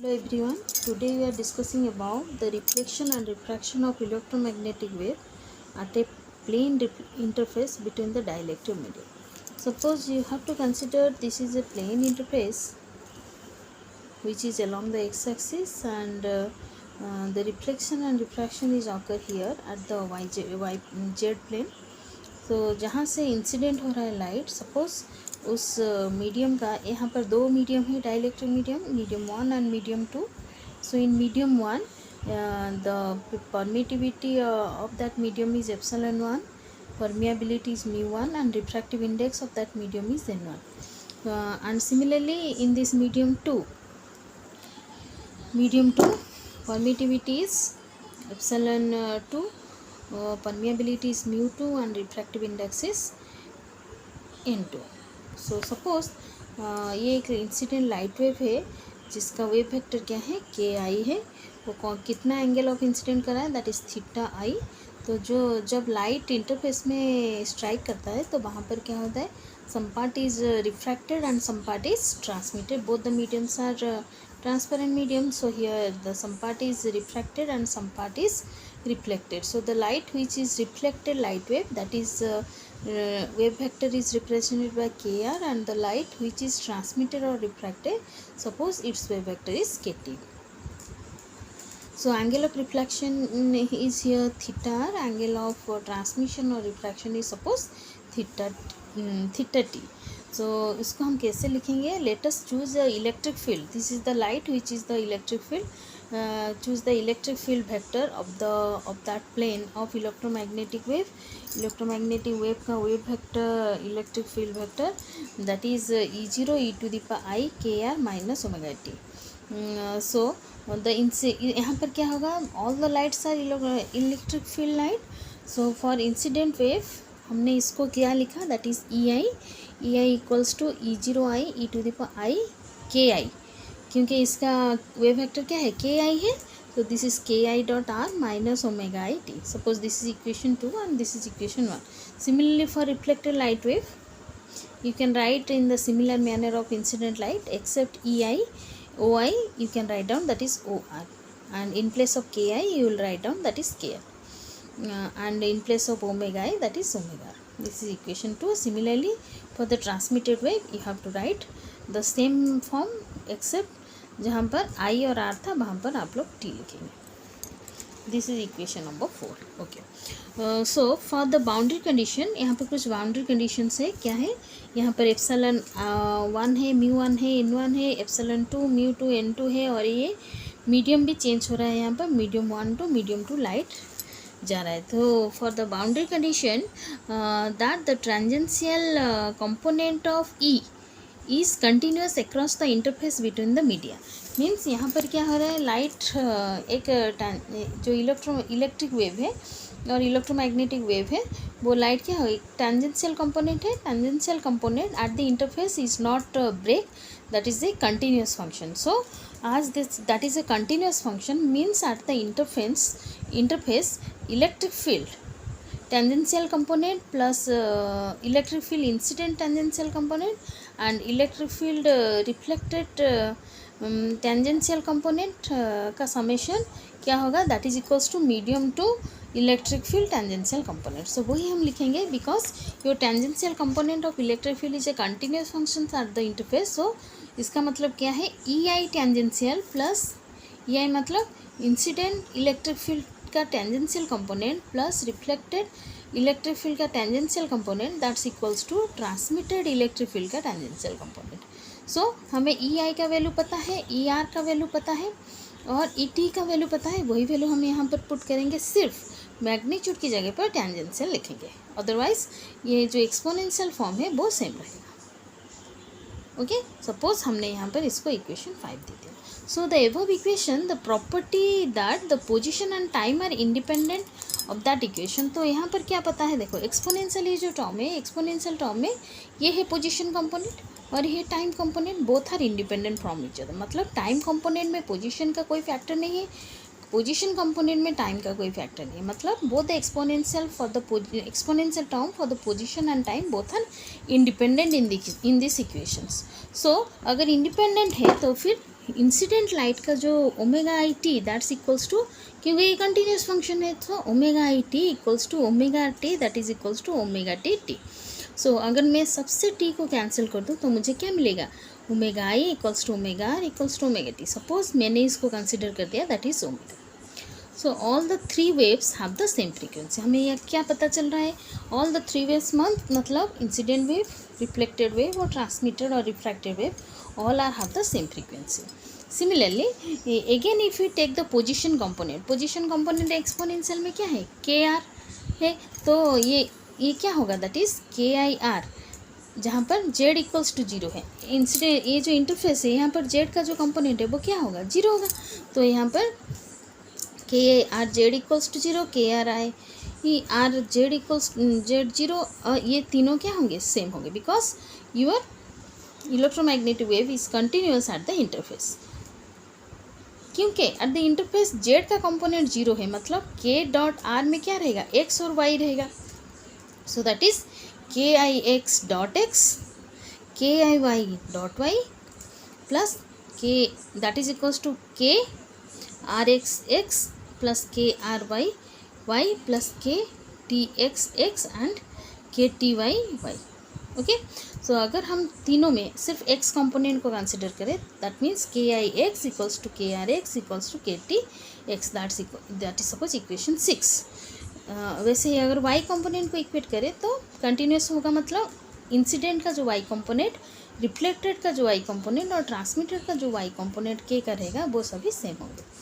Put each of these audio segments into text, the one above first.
Hello everyone, today we are discussing about the reflection and refraction of electromagnetic wave at a plane interface between the dielectric medium. Suppose you have to consider this is a plane interface which is along the x-axis and the reflection and refraction is occur here at the z plane. तो जहाँ से incident हो रहा है light, suppose उस medium का यहाँ पर दो मीडियम है dielectric medium, medium 1 and medium 2. So in medium 1 the permittivity of that medium is epsilon 1, permeability is mu1 and refractive index of that medium is n1. And similarly in this medium 2 permittivity is epsilon 2, permeability is mu2 and refractive index is n2. So suppose ये एक incident light wave है जिसका wave vector क्या है, के आई है. वो कितना एंगल ऑफ इंसिडेंट कर रहा है, दैट इज़ थीटा आई. तो जब लाइट इंटरफेस में स्ट्राइक करता है तो वहाँ पर क्या होता है, some part is refracted and some part is transmitted. Both the mediums are transparent medium, so here the some part is refracted and some part is reflected. So the light which is reflected light wave, that is wave vector is represented by kr, and the light which is transmitted or refracted, suppose its wave vector is kt. So angle of reflection is here theta r, angle of transmission or refraction is suppose theta t. So इसको हम कैसे लिखेंगे, let us choose electric field. This is the light which is the electric field. Choose the electric field vector of that plane of electromagnetic wave. Electromagnetic wave का wave vector electric field vector, that is E0 e to the power I kr minus omega t. So यहाँ पर क्या होगा, all the lights are electric field light. So for incident wave हमने इसको क्या लिखा, that is ei equals to E0 i e to the power I k i, क्योंकि इसका वेव वेक्टर क्या है, के आई है. तो दिस इज के I dot are minus omega I T. Suppose this is equation 2 and this is equation 1. Similarly for reflected light wave you can write in the similar manner of incident light, except ei oi you can write down, that is or, and in place of ki you will write down, that is kr, and in place of omega I, that is omega. This is equation 2. Similarly for the transmitted wave you have to write the same form, except जहाँ पर I और R था वहाँ पर आप लोग T लिखेंगे. This is equation number 4. Okay, so for the boundary condition, यहाँ पर कुछ बाउंड्री कंडीशन है. क्या है, यहाँ पर एप्सिलॉन 1 है, म्यू 1 है, n1 है, एप्सिलॉन 2 म्यू 2 n2 है, और ये मीडियम भी चेंज हो रहा है. यहाँ पर मीडियम 1 टू मीडियम 2 लाइट जा रहा है. तो for the boundary condition that the tangential component of E is continuous across the interface between the media. Means यहाँ पर क्या हो रहा है, लाइट एक जो इलेक्ट्रिक वेव है और इलेक्ट्रोमैग्नेटिक वेव है, वो लाइट क्या हो, एक टेंजेंशियल कंपोनेंट है. Tangential component at the interface is not break, that is a continuous function. So as this, that is a continuous function, means at the interface electric field tangential component plus electric field incident tangential component and electric field reflected tangential component का summation क्या होगा, that is equals to medium to electric field tangential component. So वही हम लिखेंगे, because your tangential component of electric field is a continuous function at the interface. So इसका मतलब क्या है, ई आई टेंजेंशियल प्लस ई आई मतलब इंसिडेंट इलेक्ट्रिक फील्ड का tangential component plus reflected electric field का tangential component, that's equals to transmitted electric field का tangential component. So हमें E आई का वैल्यू पता है, ई आर का वैल्यू पता है और ई टी का वैल्यू पता है. वही वैल्यू हम यहाँ पर पुट करेंगे, सिर्फ मैग्नीट्यूड की जगह पर टेंजेंशियल लिखेंगे. अदरवाइज ये जो एक्सपोनेंशियल फॉर्म है वो सेम रहेगा. ओके, सपोज हमने यहाँ पर इसको इक्वेशन 5 दे दिया. So the above equation, the property that the position and time are independent of that equation. तो यहाँ पर क्या पता है, देखो एक्सपोनेंशियल ये जो टर्म है, एक्सपोनेंशियल टर्म में ये है पोजीशन कंपोनेंट और ये time component, both are independent from each other. मतलब टाइम कंपोनेंट में पोजीशन का कोई फैक्टर नहीं है, पोजीशन कंपोनेंट में टाइम का कोई फैक्टर नहीं है. मतलब both the exponential for the exponential term for the position and time both are independent in this equations. So अगर इंडिपेंडेंट है तो फिर इंसिडेंट लाइट का जो omega I T that's equals to, क्योंकि ये कंटिन्यूस फंक्शन है, तो omega I T equals to omega T that is equals to omega T T. So अगर मैं सबसे टी को कैंसिल कर दूँ तो मुझे क्या मिलेगा, omega I equals to omega R equals to omega T. Suppose मैंने इसको कंसिडर कर दिया that is omega. So all the three waves have the same frequency. हमें यह क्या पता चल रहा है, ऑल द थ्री वेव्स मतलब इंसिडेंट वेव, रिफ्लेक्टेड वेव और ट्रांसमिटेड और refracted wave all are have the same frequency. Similarly again if you take the position component exponential में क्या है, के आर है, तो ये क्या होगा, दैट इज के आई आर, जहाँ पर z इक्वल्स टू जीरो है। इंसिडेंट ये जो इंटरफेस है यहाँ पर z का जो कंपोनेंट है वो क्या होगा, जीरो होगा। तो यहाँ पर K R Z equals to zero, K R I R Z equals Z zero, ये तीनों क्या होंगे, सेम होंगे, because your electromagnetic wave is continuous at the interface. क्योंकि एट द इंटरफेस जेड का कंपोनेंट जीरो है, मतलब के डॉट आर में क्या रहेगा, एक्स और वाई रहेगा। सो दैट इज के आई एक्स डॉट एक्स, के आई वाई डॉट वाई प्लस के that is equals to K R x x plus के आर वाई वाई प्लस के टी एक्स एक्स एंड के टी वाई वाई। ओके, सो अगर हम तीनों में सिर्फ एक्स कंपोनेंट को कंसिडर करें दैट मीन्स के I X equals to K R X equals to K T x, that is suppose equation 6। वैसे ही अगर वाई कंपोनेंट को इक्वेट करें तो कंटिन्यूस होगा, मतलब इंसिडेंट का जो वाई कंपोनेंट, रिफ्लेक्टेड का जो वाई कंपोनेंट और ट्रांसमिटेड का जो वाई कंपोनेंट के का रहेगा वो सभी सेम होंगे।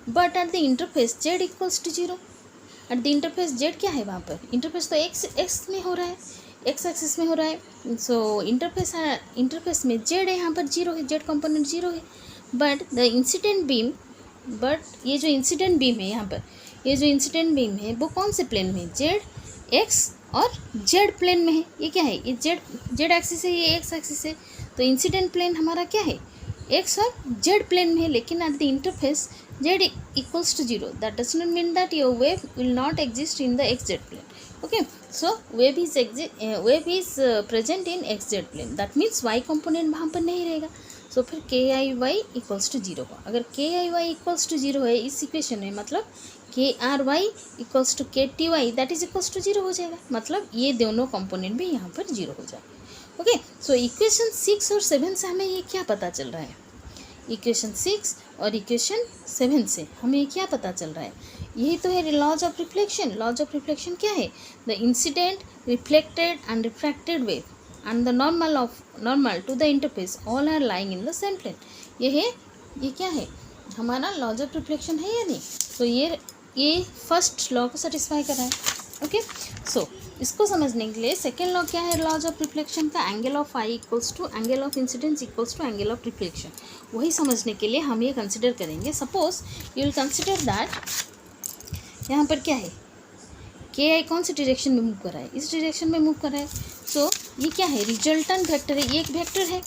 But at the interface Z equals to zero, at the interface Z क्या है, वहाँ पर इंटरफेस तो एक्स में हो रहा है, एक्स एक्सिस में हो रहा है। सो इंटरफेस में जेड है, यहाँ पर जीरो है, जेड कंपोनेंट जीरो है। But the incident beam, but ये जो इंसिडेंट बीम है यहाँ पर, ये जो इंसिडेंट बीम है वो कौन से प्लेन में है, जेड एक्स और जेड प्लेन में है। ये क्या है, ये जेड एक्सिस है, ये एक्स एक्सिस है। तो इंसिडेंट प्लेन हमारा क्या है, एक्स और जेड प्लेन में है, लेकिन eight the interface z equals to 0. That does not mean that your wave will not exist in the xz plane. Okay, so wave is present in xz plane. That means y component वहाँ पर नहीं रहेगा। So फिर k i y equals to 0 होगा। अगर k i y equals to 0 है इस equation में, मतलब k r y equals to k t y that is equals to 0 हो जाएगा, मतलब ये दोनों कंपोनेंट भी यहाँ पर 0 हो जाएगा। ओके, सो इक्वेशन 6 और 7 से हमें ये क्या पता चल रहा है, इक्वेशन 6 और इक्वेशन 7 से हमें क्या पता चल रहा है, यही तो है laws of reflection. Laws of reflection क्या है, the incident, reflected and refracted wave and the normal to the interface all are lying in the same plane. ये क्या है, हमारा लॉज ऑफ रिफ्लेक्शन है या नहीं। तो ये फर्स्ट लॉ को सेटिस्फाई कर रहा है। ओके, सो इसको समझने के लिए सेकेंड लॉ क्या है, लॉज ऑफ रिफ्लेक्शन का, angle of I equals to angle of incidence equals to angle of reflection. वही समझने के लिए हम ये कंसिडर करेंगे। Suppose you will consider that यहाँ पर क्या है, के आई कौन सी डायरेक्शन में मूव कर रहा है, इस डायरेक्शन में मूव कर रहा है। सो ये क्या है, रिजल्टेंट वेक्टर है, ये एक वेक्टर है,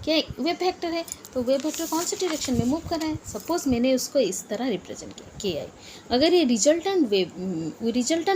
क्या वेव वेक्टर है, तो वेव वेक्टर कौन सी डायरेक्शन में मूव कर रहा है। सपोज मैंने उसको इस तरह रिप्रेजेंट किया, के आई। अगर ये रिजल्टेंट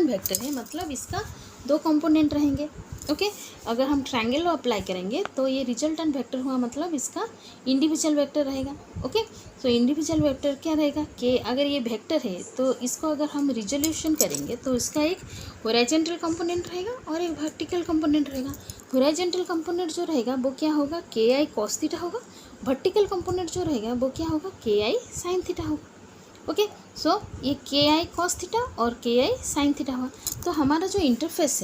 वेक्टर है मतलब इसका दो कंपोनेंट रहेंगे। ओके, अगर हम ट्रायंगल लॉ अप्लाई करेंगे तो ये रिजल्टेंट वेक्टर हुआ, मतलब इसका इंडिविजुअल वेक्टर रहेगा। ओके, सो इंडिविजुअल वेक्टर क्या रहेगा, कि अगर ये वेक्टर है तो इसको अगर हम रिजोल्यूशन करेंगे तो इसका एक हॉरिजॉन्टल कंपोनेंट रहेगा और एक वर्टिकल कंपोनेंट रहेगा। हॉरिजॉन्टल कंपोनेंट जो रहेगा वो क्या होगा, के आई कॉस थीटा होगा। वर्टिकल कंपोनेंट जो रहेगा वो क्या होगा, के आई साइन थीटा होगा। ओके, सो ये के आई कॉस थीटा और के आई साइन थीटा हुआ। तो हमारा जो इंटरफेस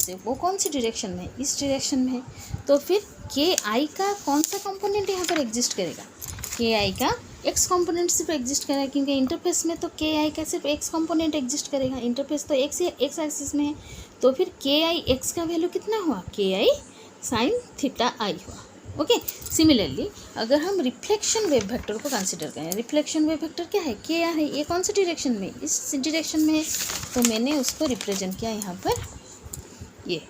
है वो कौन सी डायरेक्शन में है, इस डायरेक्शन में है। तो फिर के आई का कौन सा कंपोनेंट यहाँ पर एग्जिस्ट करेगा, के आई का एक्स कंपोनेंट सिर्फ एग्जिस्ट करेगा, क्योंकि इंटरफेस में तो के आई का सिर्फ एक्स कंपोनेंट एग्जिस्ट करेगा, इंटरफेस तो एक्स एक्सिस में है। तो फिर के आई एक्स का वैल्यू कितना हुआ, के आई साइन थीटा आई हुआ। ओके, सिमिलरली अगर हम रिफ्लेक्शन वेव वेक्टर को कंसिडर करें, रिफ्लेक्शन वेव वेक्टर क्या है, के आर है, ये कौन सी डायरेक्शन में, इस डायरेक्शन में है। तो मैंने उसको रिप्रेजेंट किया यहाँ पर, ये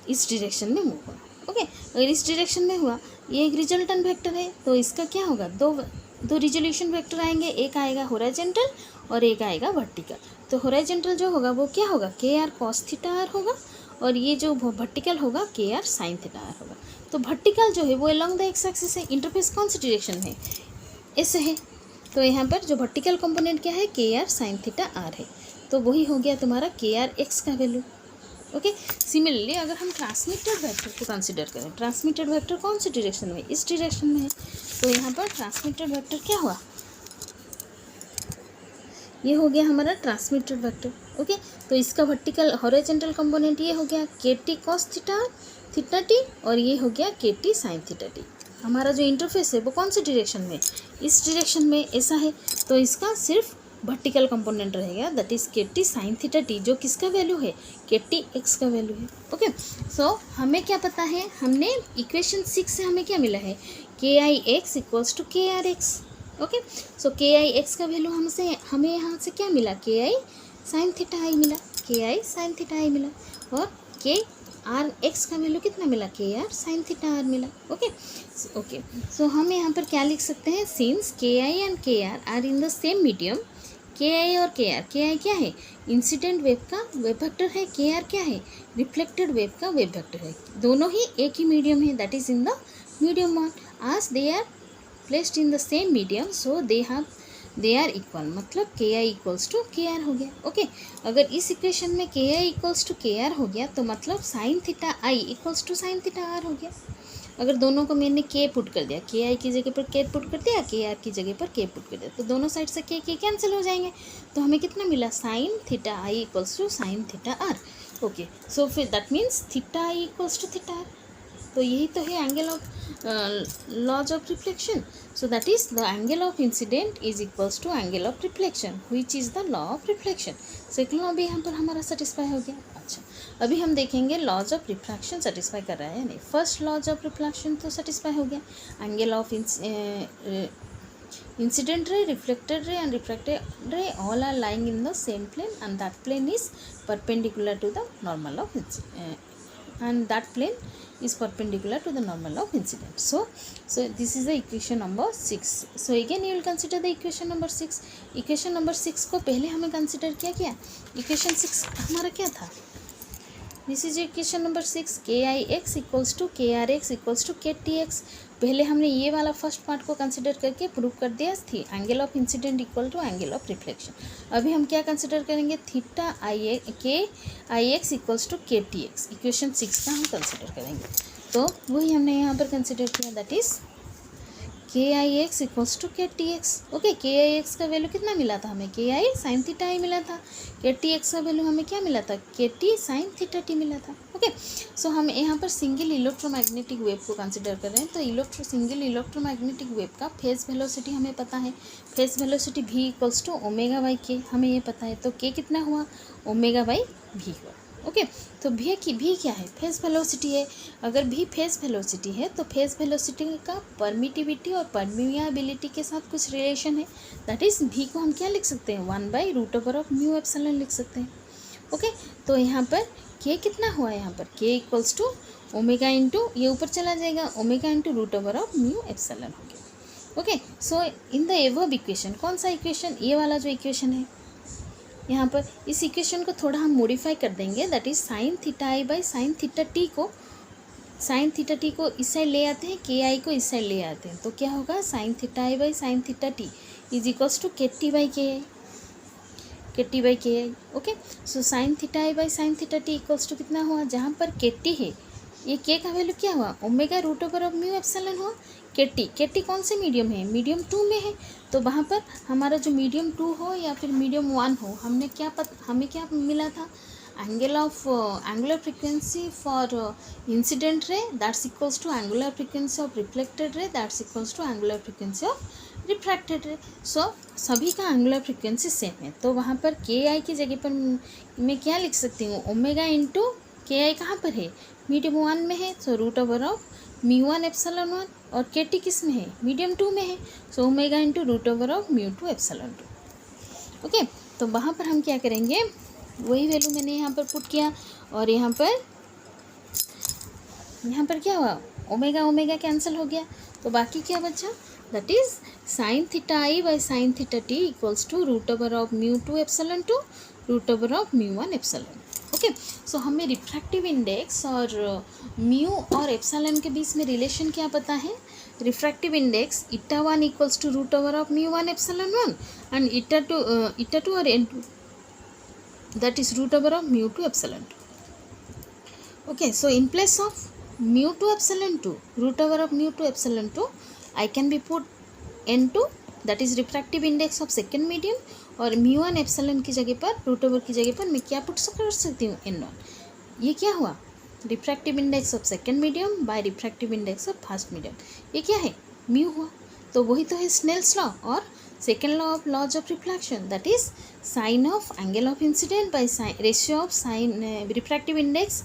इस डायरेक्शन में मूव हुआ। ओके, अगर इस डायरेक्शन में हुआ, ये एक रिजल्टेंट वेक्टर है, तो इसका क्या होगा, दो रिजोल्यूशन वेक्टर आएंगे, एक आएगा हॉरिजॉन्टल और एक आएगा वर्टिकल। तो हॉरिजॉन्टल जो होगा वो क्या होगा, के आर कॉस थीटा आर होगा, और ये जो वर्टिकल होगा के आर साइन थीटा आर होगा। तो वर्टिकल जो है वो अलोंग द एक्स एक्सिस है, इंटरफेस कौन सी डायरेक्शन में, ऐसे है। तो यहाँ पर जो वर्टिकल कंपोनेंट क्या है, K R sine theta are है, तो वही हो गया तुम्हारा के आर एक्स का वैल्यू। ओके, सिमिलरली अगर हम ट्रांसमिटेड वेक्टर को कंसिडर करें, ट्रांसमिटेड वेक्टर कौन सी डायरेक्शन में, इस डायरेक्शन में है, तो यहाँ पर ट्रांसमिटेड वेक्टर क्या हुआ, ये हो गया हमारा ट्रांसमिटेड वेक्टर। ओके, तो इसका वर्टिकल हॉरिजॉन्टल कंपोनेंट ये हो गया के T cos theta theta T, और ये हो गया के टी साइन थीटा टी। हमारा जो इंटरफेस है वो कौन सी डायरेक्शन में, इस डायरेक्शन में, ऐसा है, तो इसका सिर्फ वर्टिकल कंपोनेंट रहेगा, दैट इज के टी साइन थीटा टी, जो किसका वैल्यू है, के टी एक्स का वैल्यू है। ओके, सो हमें क्या पता है, हमने इक्वेशन 6 से हमें क्या मिला है, के I X equals to K R x. Okay, सो के आई एक्स का वैल्यू हमें यहाँ से क्या मिला, के आई साइन थीटा आई मिला, के आई साइन थीटा आई मिला, और के आर एक्स का वैल्यू कितना मिला, K R sine theta R मिला। ओके, ओके, सो हम यहाँ पर क्या लिख सकते हैं, since K I and K R in the same medium, K I और के आर क्या है, इंसिडेंट वेव का वेव वेक्टर है, के आर क्या है, रिफ्लेक्टेड वेव का वेव वेक्टर है, दोनों ही एक ही मीडियम है, that is in the medium one, as they are placed in the same medium, so they are equal, मतलब K I equals to K R हो गया। ओके, अगर इस इक्वेशन में K I equals to K R हो गया, तो मतलब sine theta I equals to sine theta R हो गया। अगर दोनों को मैंने के पुट कर दिया, के आई की जगह पर के पुट कर दिया, के आर की जगह पर के पुट कर दिया, तो दोनों साइड से के कैंसिल हो जाएंगे, तो हमें कितना मिला, sine theta I equals to sine theta R. Okay, so फिर that means theta I equals to theta R, तो यही तो है angle of laws of reflection, so that is the angle of incident is equals to angle of reflection which is the law of reflection. Second law भी यहाँ पर हमारा satisfy हो गया। अच्छा, अभी हम देखेंगे लॉज ऑफ रिफ्रैक्शन सेटिस्फाई कर रहा है या नहीं। फर्स्ट लॉज ऑफ रिफ्लेक्शन तो सेटिस्फाई हो गया, angle of incident ray, reflected ray and refracted ray all are lying in the same plane, and that plane is perpendicular to the normal of and that plane is perpendicular to the normal of incident. So this is the equation number 6. So again you will consider the equation number 6. equation number 6 को पहले हमें consider किया equation 6 हमारा क्या था, this is equation number 6, K I X equals to K R X equals to K T X. पहले हमने ये वाला फर्स्ट पार्ट को कंसिडर करके प्रूव कर दिया थी, angle of incident equal to angle of reflection. अभी हम क्या कंसिडर करेंगे, theta K I X equals to K T X, equation 6 का हम कंसिडर करेंगे। तो वही हमने यहाँ पर कंसिडर किया, दैट इज के I X equals to K T x. Okay, के आई एक्स का वैल्यू कितना मिला था हमें, के आई साइन थीटा आई मिला था, के टी एक्स का वैल्यू हमें क्या मिला था, के टी साइन थीटा टी मिला था। ओके, सो हम यहाँ पर सिंगल इलेक्ट्रोमैग्नेटिक वेव को कंसिडर कर रहे हैं, तो सिंगल इलेक्ट्रोमैग्नेटिक वेव का फेज वेलोसिटी हमें पता है, फेज वेलोसिटी भी इक्वल्स टू ओमेगा बाई के, हमें ये पता है, तो के कितना हुआ, ओमेगा बाई भी हुआ। ओके, तो भी क्या है, फेज वेलोसिटी है। अगर भी फेज वेलोसिटी है तो फेज वेलोसिटी का परमिटिविटी और परमियाबिलिटी के साथ कुछ रिलेशन है, दैट इज भी को हम क्या लिख सकते हैं, 1/√म्यू एप्सिलॉन लिख सकते हैं। ओके, तो यहाँ पर के कितना हुआ, यहाँ पर के इक्वल्स टू ओमेगा इंटू, ये ऊपर चला जाएगा, ओमेगा इंटू √म्यू एप्सिलॉन हो गया। Okay, so in the above equation, कौन सा इक्वेशन, ये वाला जो इक्वेशन है, यहाँ पर इस इक्वेशन को थोड़ा हम मॉडिफाई कर देंगे, that is sine theta I by sine theta T को, साइन थीटा टी को इस साइड ले आते हैं, के आई को इस साइड ले आते हैं, तो क्या होगा, sine theta I by sine theta T is equals to K T by K I, K T by K I. Okay, so sine theta I by sine theta T equals to कितना हुआ, जहाँ पर के T है, ये के का value क्या हुआ, ओमेगा √म्यू एप्सिलॉन हुआ। के टी कौन से मीडियम है, मीडियम 2 में है, तो वहाँ पर हमारा जो मीडियम 2 हो या फिर मीडियम 1 हो, हमें क्या मिला था, angular frequency for incident ray that's equals to angular frequency of reflected ray that's equals to angular frequency of refracted ray. So सभी का एंगुलर फ्रीक्वेंसी सेम है, तो वहाँ पर के आई की जगह पर मैं क्या लिख सकती हूँ, ओमेगा इंटू के आई कहाँ पर है, मीडियम 1 में है, सो √म्यू1 एप्सिलॉन 1, और के टी किस में है, मीडियम 2 में है, सो ओमेगा इंटू √म्यू2 एप्सिलॉन 2। ओके, तो वहाँ पर हम क्या करेंगे, वही वैल्यू मैंने यहाँ पर पुट किया, और यहाँ पर क्या हुआ, ओमेगा कैंसिल हो गया, तो बाकी क्या बचा, that is sine theta I by sine theta T equals to √म्यू2 एप्सिलॉन 2 √म्यू1 एप्सिलॉन। ओके, सो हमें रिफ्रैक्टिव इंडेक्स और म्यू और एप्सिलॉन के बीच में रिलेशन क्या पता है? Refractive index eta 1 equals to root over of mu 1 epsilon 1 and eta 2 और n2 that is root over of mu 2 epsilon 2. Okay, so in place of mu 2 epsilon 2 root over of mu 2 epsilon 2 I can be put n2 that is refractive index of second medium और mu 1 epsilon की जगह पर root over की जगह पर मैं क्या put कर सकती हूँ n1. ये क्या हुआ? Refractive index of second medium by refractive index of first medium. ये क्या है? म्यू हुआ. तो वही तो है स्नेल्स लॉ और second law of laws of refraction, that is sine of angle of incident by ratio of sine refractive index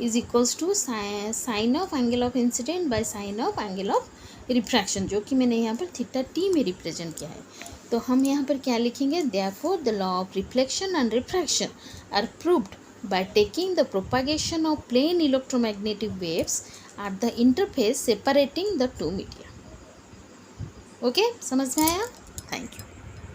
is equals to sine of angle of incident by sine of angle of refraction, जो कि मैंने यहाँ पर theta T में represent किया है. तो हम यहाँ पर क्या लिखेंगे? therefore the law of reflection and refraction are proved by taking the propagation of plane electromagnetic waves at the interface separating the two media. Okay, समझ में आया? Thank you.